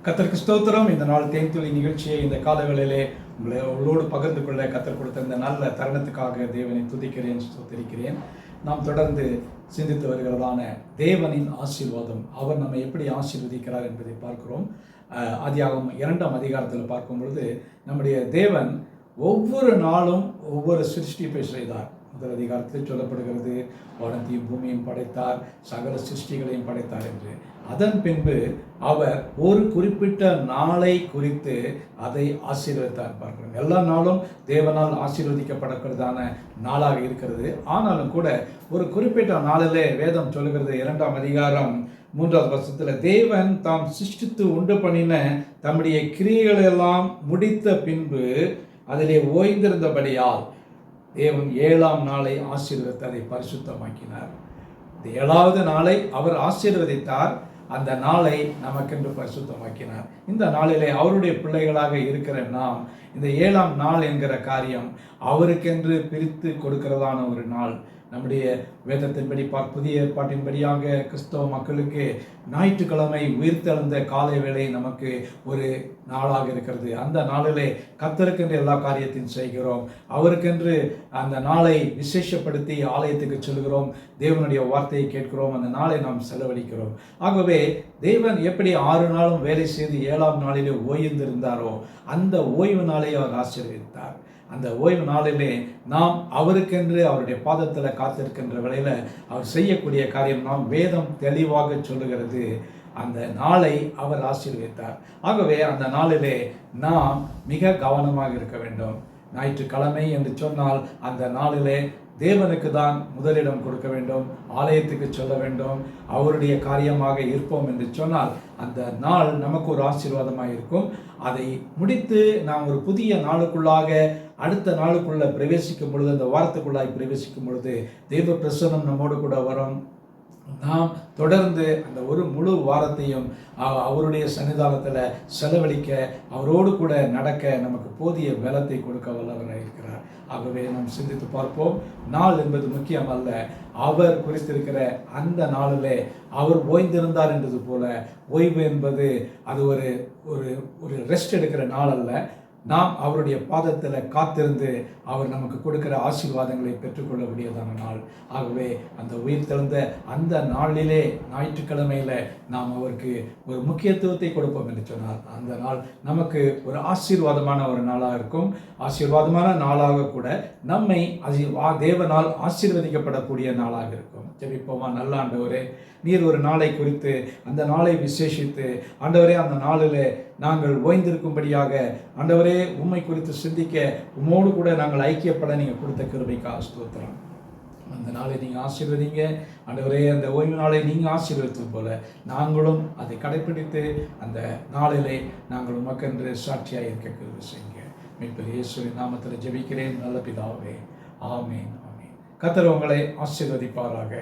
கர்த்தருக்கு ஸ்தோத்திரம். இந்த நாள் தேன்துளி நிகழ்ச்சியை இந்த காலவேளையிலே உங்களோடு பகிர்ந்து கொள்ள கர்த்தர் கொடுத்த இந்த நல்ல தருணத்துக்காக தேவனை துதிக்கிறேன், ஸ்தோத்திரிக்கிறேன். நாம் தொடர்ந்து சிந்தித்து வருகிறதான தேவனின் ஆசீர்வாதம், அவர் நம்மை எப்படி ஆசீர்வதிக்கிறார் என்பதை பார்க்கிறோம். ஆதியாகமம் 2ஆம் அதிகாரத்தில் பார்க்கும் பொழுது நம்முடைய தேவன் ஒவ்வொரு நாளும் ஒவ்வொரு சிருஷ்டிப்பை செய்தார். முதல் அதிகாரத்தில் சொல்லப்படுகிறது, வானத்தையும் பூமியையும் படைத்தார், சகல சிருஷ்டிகளையும் படைத்தார் என்று. அதன் பின்பு அவர் ஒரு குறிப்பிட்ட நாளை குறித்து அதை ஆசீர்வதித்தார். பார்க்கிறோம், எல்லா நாளும் தேவனால் ஆசீர்வதிக்கப்படக்கூடியதான நாளாக இருக்கிறது. ஆனாலும் கூட ஒரு குறிப்பிட்ட நாளிலே வேதம் சொல்லுகிறது, 2ஆம் அதிகாரம் 3வது வசனத்தில், தேவன் தாம் சிருஷ்டித்து உண்டு பண்ணின தம்முடைய கிரியைகளெல்லாம் முடித்த பின்பு அதிலே ஓய்ந்திருந்தபடியால் தேவன் 7ஆம் நாளை ஆசீர்வதித்து அதை பரிசுத்தமாக்கினார். இந்த 7வது நாளை அவர் ஆசீர்வதித்தார், அந்த நாளை நமக்கென்று பரிசுத்தமாக்கினார். இந்த நாளிலே அவருடைய பிள்ளைகளாக இருக்கிற நாம் இந்த 7ஆம் நாள் என்கிற காரியம் அவருக்கென்று பிரித்து கொடுக்கிறதான ஒரு நாள். நம்முடைய வேதத்தின்படி புதிய ஏற்பாட்டின்படியாக கிறிஸ்தவ மக்களுக்கு ஞாயிற்றுக்கிழமை உயிர்த்தெழுந்த காலை வேளை நமக்கு ஒரு நாளாக இருக்கிறது. அந்த நாளிலே கர்த்தருக்கென்று எல்லா காரியத்தையும் செய்கிறோம். அவருக்கென்று அந்த நாளை விசேஷப்படுத்தி ஆலயத்துக்கு செல்கிறோம், தேவனுடைய வார்த்தையை கேட்கிறோம், அந்த நாளை நாம் செலவழிக்கிறோம். ஆகவே தேவன் எப்படி 6 நாளும் வேலை செய்து 7ஆம் நாளிலே ஓய்ந்திருந்தாரோ அந்த ஓய்வு நாளை அவர் ஆசீர்வதித்தார். அந்த ஓய்வு நாளிலே நாம் அவருக்கென்று அவருடைய பாதத்தில் காத்திருக்கின்ற வேளையில் அவர் செய்யக்கூடிய காரியம் நாம் வேதம் தெளிவாக சொல்லுகிறது. அந்த நாளை அவர் ஆசீர்வதித்தார். ஆகவே அந்த நாளிலே நாம் மிக கவனமாக இருக்க வேண்டும். ஞாயிற்றுக்கிழமை என்று சொன்னால் அந்த நாளிலே தேவனுக்கு தான் முதலிடம் கொடுக்க வேண்டும், ஆலயத்துக்கு சொல்ல வேண்டும், அவருடைய காரியமாக இருப்போம் என்று சொன்னால் அந்த நாள் நமக்கு ஒரு ஆசீர்வாதமாக இருக்கும். அதை முடித்து நாம் ஒரு புதிய நாளுக்குள்ளாக அடுத்த நாளுக்குள்ள பிரவேசிக்கும் பொழுது, அந்த வாரத்துக்குள்ளாய் பிரவேசிக்கும் பொழுது தெய்வ பிரசன்னம் நம்மோடு கூட வரும். நாம் தொடர்ந்து அந்த ஒரு முழு வாரத்தையும் அவருடைய சன்னிதானத்தில் செலவழிக்க, அவரோடு கூட நடக்க நமக்கு போதிய பலத்தை கொடுக்க வல்லவராக இருக்கிறார். ஆகவே நாம் சிந்தித்து பார்ப்போம். நாள் என்பது முக்கியம் அல்ல, அவர் குறித்திருக்கிற அந்த நாளிலே அவர் ஓய்ந்திருந்தார் என்றது போல ஓய்வு என்பது அது ஒரு ஒரு ரெஸ்ட் எடுக்கிற நாள் அல்ல. நாம் அவருடைய பாதத்தில் காத்திருந்து அவர் நமக்கு கொடுக்கிற ஆசீர்வாதங்களை பெற்றுக்கொள்ளக்கூடியதான நாள். ஆகவே அந்த உயிர் தெழுந்த அந்த நாளிலே ஞாயிற்றுக்கிழமையில் நாம் அவருக்கு ஒரு முக்கியத்துவத்தை கொடுப்போம் என்று சொன்னார். அந்த நாள் நமக்கு ஒரு ஆசீர்வாதமான ஒரு நாளாக இருக்கும். ஆசீர்வாதமான நாளாக கூட நம்மை தேவனால் ஆசீர்வதிக்கப்படக்கூடிய நாளாக இருக்கும். ஜெபிப்போமா. நல்ல ஆண்டவரே, நீர் ஒரு நாளை குறித்து அந்த நாளை விசேஷித்து ஆண்டவரே அந்த நாளில் நாங்கள் ஓய்ந்திருக்கும்படியாக ஆண்டவரே உம்மை குறித்து சிந்திக்க உம்மோடு கூட நாங்கள் ஐக்கியப்பட நீங்கள் கொடுத்த கிருபைக்காக ஸ்தோத்திரம். அந்த நாளை நீங்கள் ஆசீர்வதிங்க ஆண்டவரே. அந்த ஓய்வு நாளை நீங்கள் ஆசீர்வதித்தது போல நாங்களும் அதை கடைப்பிடித்து அந்த நாளிலே நாங்கள் உமக்கென்று சாட்சியாக இருக்க கிருபை செய்யுங்க. மீட்பர் இயேசுவின் நாமத்தில் ஜெபிக்கிறேன் நல்ல பிதாவே, ஆமேன், ஆமேன். கர்த்தர் உங்களை ஆசீர்வதிப்பாராக.